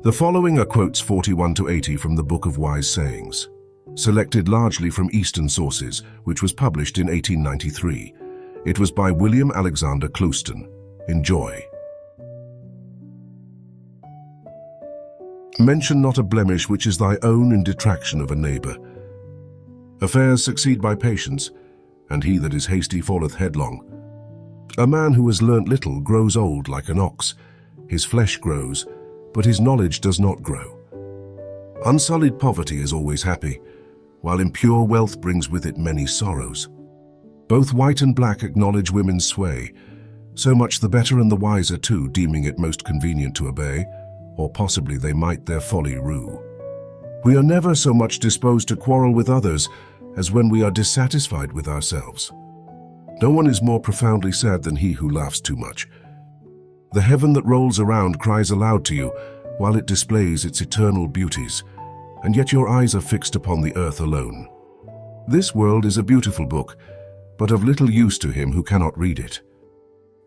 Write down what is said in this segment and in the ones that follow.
The following are quotes 41 to 80 from the Book of Wise Sayings, selected largely from Eastern sources, which was published in 1893. It was by William Alexander Clouston. Enjoy. Mention not a blemish which is thy own in detraction of a neighbor. Affairs succeed by patience, and he that is hasty falleth headlong. A man who has learnt little grows old like an ox. His flesh grows, but his knowledge does not grow. Unsullied poverty is always happy, while impure wealth brings with it many sorrows. Both white and black acknowledge women's sway, so much the better and the wiser too, deeming it most convenient to obey, or possibly they might their folly rue. We are never so much disposed to quarrel with others as when we are dissatisfied with ourselves. No one is more profoundly sad than he who laughs too much. The heaven that rolls around cries aloud to you while it displays its eternal beauties, and yet your eyes are fixed upon the earth alone. This world is a beautiful book, but of little use to him who cannot read it.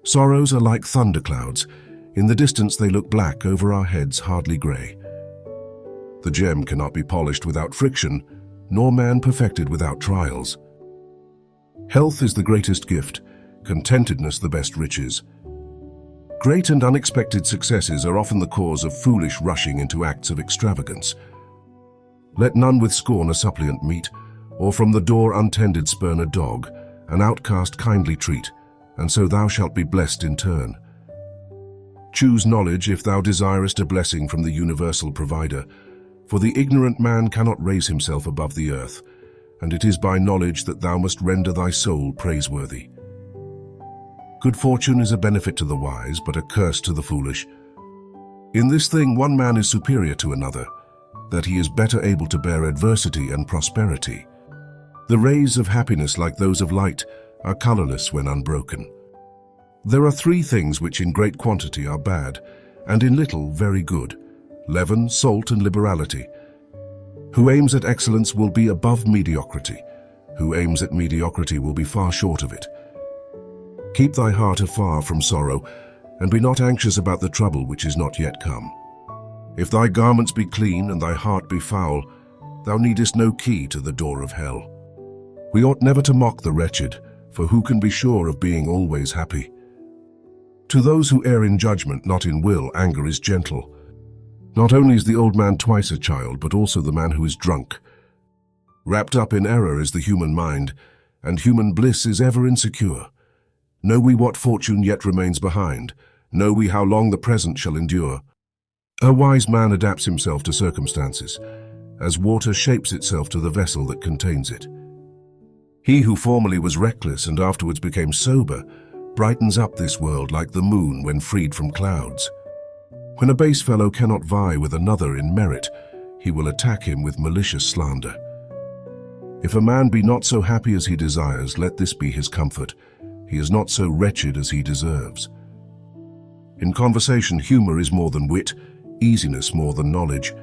Sorrows are like thunderclouds. In the distance they look black, over our heads hardly grey. The gem cannot be polished without friction, nor man perfected without trials. Health is the greatest gift, contentedness the best riches. Great and unexpected successes are often the cause of foolish rushing into acts of extravagance. Let none with scorn a suppliant meet, or from the door untended spurn a dog, an outcast kindly treat, and so thou shalt be blessed in turn. Choose knowledge if thou desirest a blessing from the universal provider, for the ignorant man cannot raise himself above the earth, and it is by knowledge that thou must render thy soul praiseworthy. Good fortune is a benefit to the wise, but a curse to the foolish. In this thing one man is superior to another, that he is better able to bear adversity and prosperity. The rays of happiness, like those of light, are colorless when unbroken. There are three things which in great quantity are bad, and in little very good: leaven, salt, and liberality. Who aims at excellence will be above mediocrity. Who aims at mediocrity will be far short of it. Keep thy heart afar from sorrow, and be not anxious about the trouble which is not yet come. If thy garments be clean and thy heart be foul, thou needest no key to the door of hell. We ought never to mock the wretched, for who can be sure of being always happy? To those who err in judgment, not in will, anger is gentle. Not only is the old man twice a child, but also the man who is drunk. Wrapped up in error is the human mind, and human bliss is ever insecure. Know we what fortune yet remains behind. Know we how long the present shall endure. A wise man adapts himself to circumstances, as water shapes itself to the vessel that contains it. He who formerly was reckless and afterwards became sober brightens up this world like the moon when freed from clouds. When a base fellow cannot vie with another in merit, he will attack him with malicious slander. If a man be not so happy as he desires, let this be his comfort: he is not so wretched as he deserves. In conversation, humor is more than wit, easiness more than knowledge.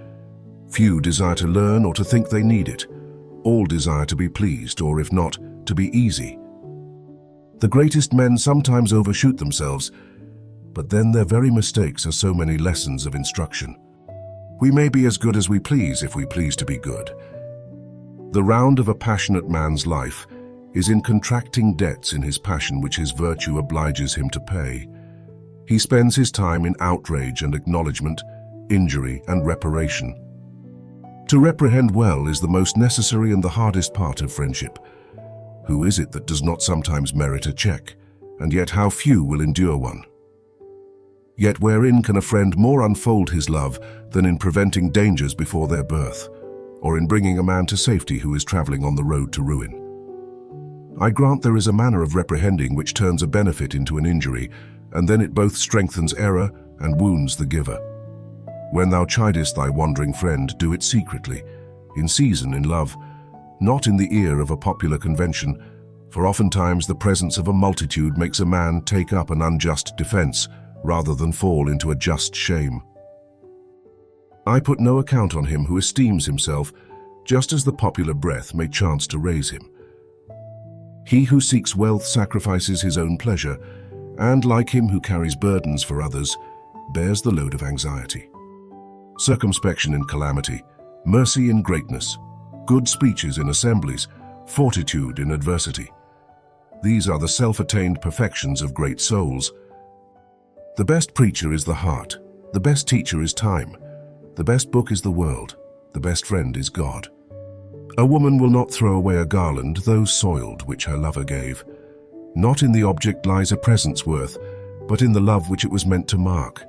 Few desire to learn or to think they need it. All desire to be pleased, or if not, to be easy. The greatest men sometimes overshoot themselves, but then their very mistakes are so many lessons of instruction. We may be as good as we please if we please to be good. The round of a passionate man's life is in contracting debts in his passion which his virtue obliges him to pay. He spends his time in outrage and acknowledgement, injury and reparation. To reprehend well is the most necessary and the hardest part of friendship. Who is it that does not sometimes merit a check, and yet how few will endure one? Yet wherein can a friend more unfold his love than in preventing dangers before their birth, or in bringing a man to safety who is traveling on the road to ruin? I grant there is a manner of reprehending which turns a benefit into an injury, and then it both strengthens error and wounds the giver. When thou chidest thy wandering friend, do it secretly, in season, in love, not in the ear of a popular convention, for oftentimes the presence of a multitude makes a man take up an unjust defense rather than fall into a just shame. I put no account on him who esteems himself, just as the popular breath may chance to raise him. He who seeks wealth sacrifices his own pleasure, and like him who carries burdens for others, bears the load of anxiety. circumspection in calamity, mercy in greatness, good speeches in assemblies, fortitude in adversity. These are the self-attained perfections of great souls. The best preacher is the heart, the best teacher is time, the best book is the world, the best friend is God. A woman will not throw away a garland, though soiled, which her lover gave. Not in the object lies a present's worth, but in the love which it was meant to mark.